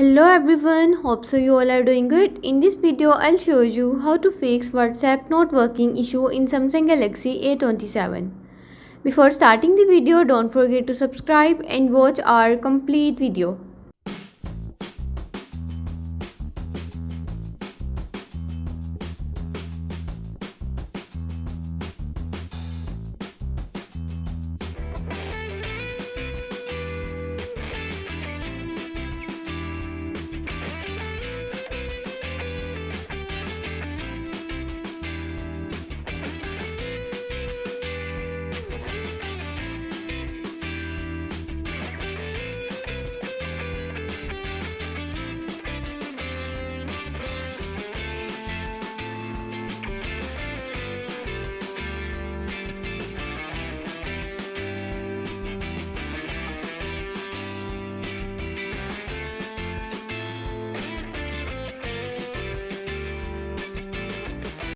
Hello everyone, hope so you all are doing good. In this video I'll show you how to fix WhatsApp not working issue in Samsung Galaxy A27. Before starting the video, don't forget to subscribe and watch our complete video.